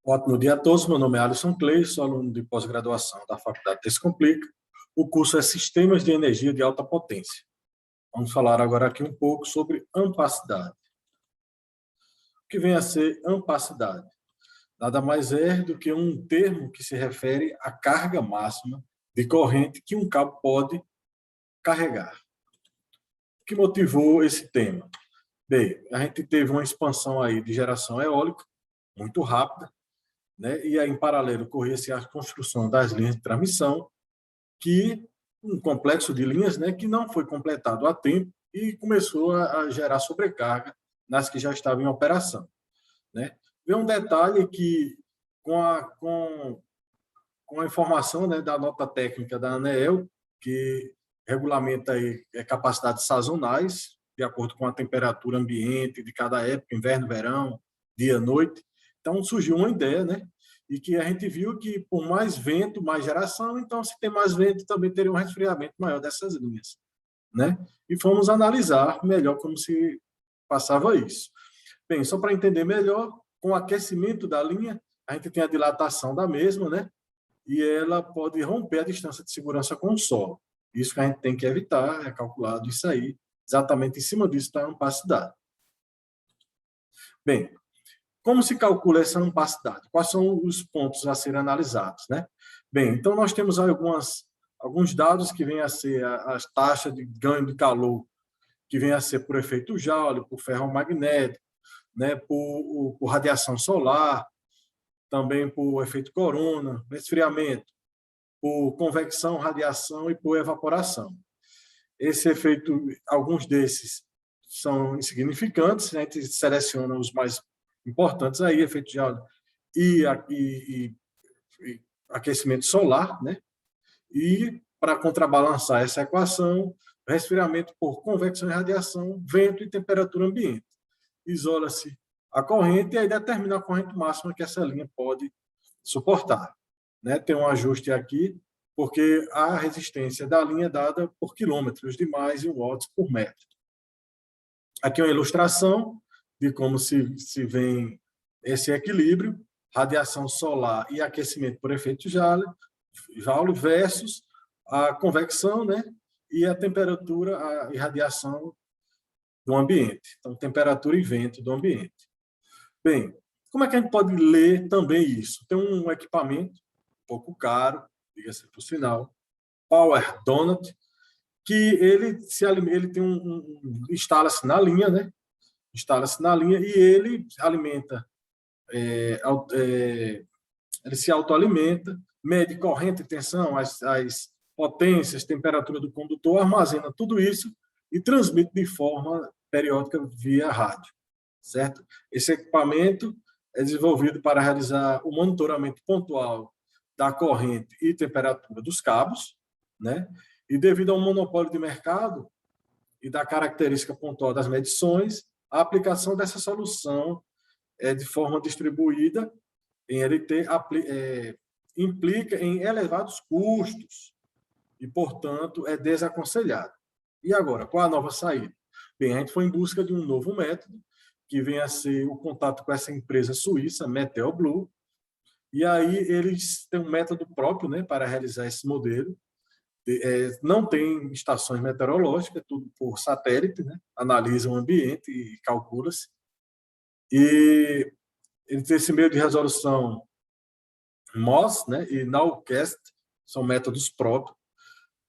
Ótimo dia a todos. Meu nome é Alisson Clay, sou aluno de pós-graduação da Faculdade Descomplica. O curso é Sistemas de Energia de Alta Potência. Vamos falar agora aqui um pouco sobre ampacidade. O que vem a ser ampacidade? Nada mais é do que um termo que se refere à carga máxima de corrente que um cabo pode carregar. O que motivou esse tema? Bem, a gente teve uma expansão aí de geração eólica muito rápida, né? E aí, em paralelo, corria-se a construção das linhas de transmissão, que um complexo de linhas, né, que não foi completado a tempo e começou a gerar sobrecarga nas que já estavam em operação, né? Vem um detalhe que, com a informação, né, da nota técnica da ANEEL, que regulamenta aí capacidades sazonais, de acordo com a temperatura ambiente de cada época, inverno, verão, dia, noite. Então, surgiu uma ideia, né? E que a gente viu que, por mais vento, mais geração, então, se tem mais vento, também teria um resfriamento maior dessas linhas, né? E fomos analisar melhor como se passava isso. Bem, só para entender melhor, com o aquecimento da linha, a gente tem a dilatação da mesma, né? E ela pode romper a distância de segurança com o solo. Isso que a gente tem que evitar, é calculado isso aí, exatamente em cima disso está a ampacidade. Bem, como se calcula essa ampacidade? Quais são os pontos a serem analisados, né? Bem, então nós temos alguns dados que vêm a ser as taxas de ganho de calor, que vêm a ser por efeito Joule, por ferromagnético, né, por radiação solar, também por efeito corona, resfriamento, por convecção, radiação e por evaporação. Esse efeito, alguns desses são insignificantes, né? A gente seleciona os mais importantes aí, efeito de Joule e aquecimento solar, né? E para contrabalançar essa equação, resfriamento por convecção e radiação, vento e temperatura ambiente. Isola-se a corrente e aí determina a corrente máxima que essa linha pode suportar, né? Tem um ajuste aqui, porque a resistência da linha é dada por quilômetros de mais e watts por metro. Aqui é uma ilustração de como se vem esse equilíbrio, radiação solar e aquecimento por efeito Joule versus a convecção, né? E a temperatura e radiação do ambiente. Então, temperatura e vento do ambiente. Bem, como é que a gente pode ler também isso? Tem um equipamento um pouco caro, diga-se por sinal, Power Donut, que ele tem instala-se na linha, né? Instala-se na linha e ele alimenta, ele se autoalimenta, mede corrente, tensão, as potências, temperatura do condutor, armazena tudo isso e transmite de forma periódica via rádio, certo? Esse equipamento é desenvolvido para realizar o monitoramento pontual da corrente e temperatura dos cabos, né? E devido ao monopólio de mercado e da característica pontual das medições, a aplicação dessa solução é de forma distribuída em LT implica em elevados custos e, portanto, é desaconselhado. E agora, qual a nova saída? Bem, a gente foi em busca de um novo método, que vem a ser o contato com essa empresa suíça, Meteor Blue, e aí eles têm um método próprio, né, para realizar esse modelo. Não tem estações meteorológicas, tudo por satélite, né? Analisa o ambiente e calcula-se. E ele tem esse meio de resolução MOS, né, e Nowcast, são métodos próprios.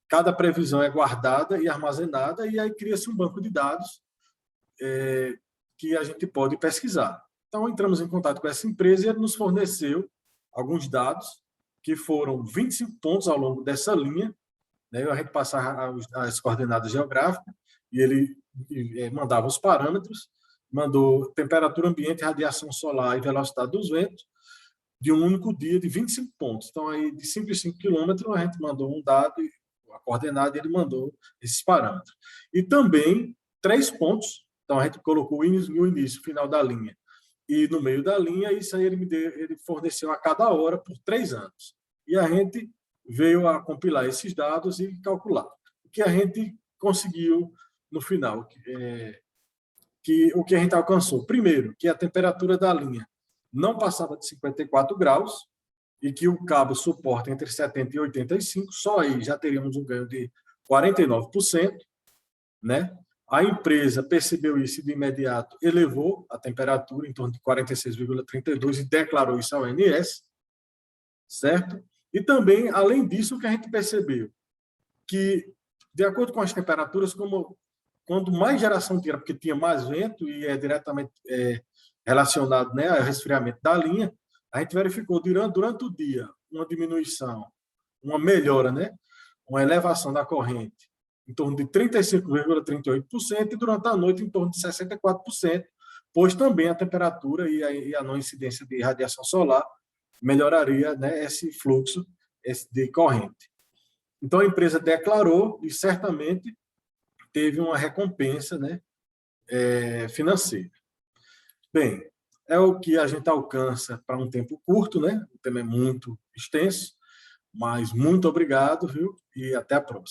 Cada previsão é guardada e armazenada, e aí cria-se um banco de dados que a gente pode pesquisar. Então, entramos em contato com essa empresa e ele nos forneceu alguns dados, que foram 25 pontos ao longo dessa linha, né? A gente passava as coordenadas geográficas e ele mandava os parâmetros, mandou temperatura ambiente, radiação solar e velocidade dos ventos, de um único dia de 25 pontos. Então, aí, de 5 em 5 quilômetros, a gente mandou um dado, a coordenada, e ele mandou esses parâmetros. E também 3 pontos. Então, a gente colocou o início, o final da linha e no meio da linha, isso aí ele forneceu a cada hora por 3 anos. E a gente veio a compilar esses dados e calcular. O que a gente conseguiu no final, o que a gente alcançou. Primeiro, que a temperatura da linha não passava de 54 graus e que o cabo suporta entre 70 e 85, só aí já teríamos um ganho de 49%, né? A empresa percebeu isso e, de imediato, elevou a temperatura em torno de 46,32 e declarou isso ao ONS, certo? E também, além disso, o que a gente percebeu, que, de acordo com as temperaturas, quando mais geração tinha, porque tinha mais vento e é diretamente relacionado, né, ao resfriamento da linha, a gente verificou durante o dia uma diminuição, uma melhora, né, uma elevação da corrente em torno de 35,38% e durante a noite em torno de 64%, pois também a temperatura e a não incidência de radiação solar melhoraria, né, esse fluxo de corrente. Então, a empresa declarou e certamente teve uma recompensa, né, financeira. Bem, é o que a gente alcança para um tempo curto, né? O tema é muito extenso, mas muito obrigado, viu? E até a próxima.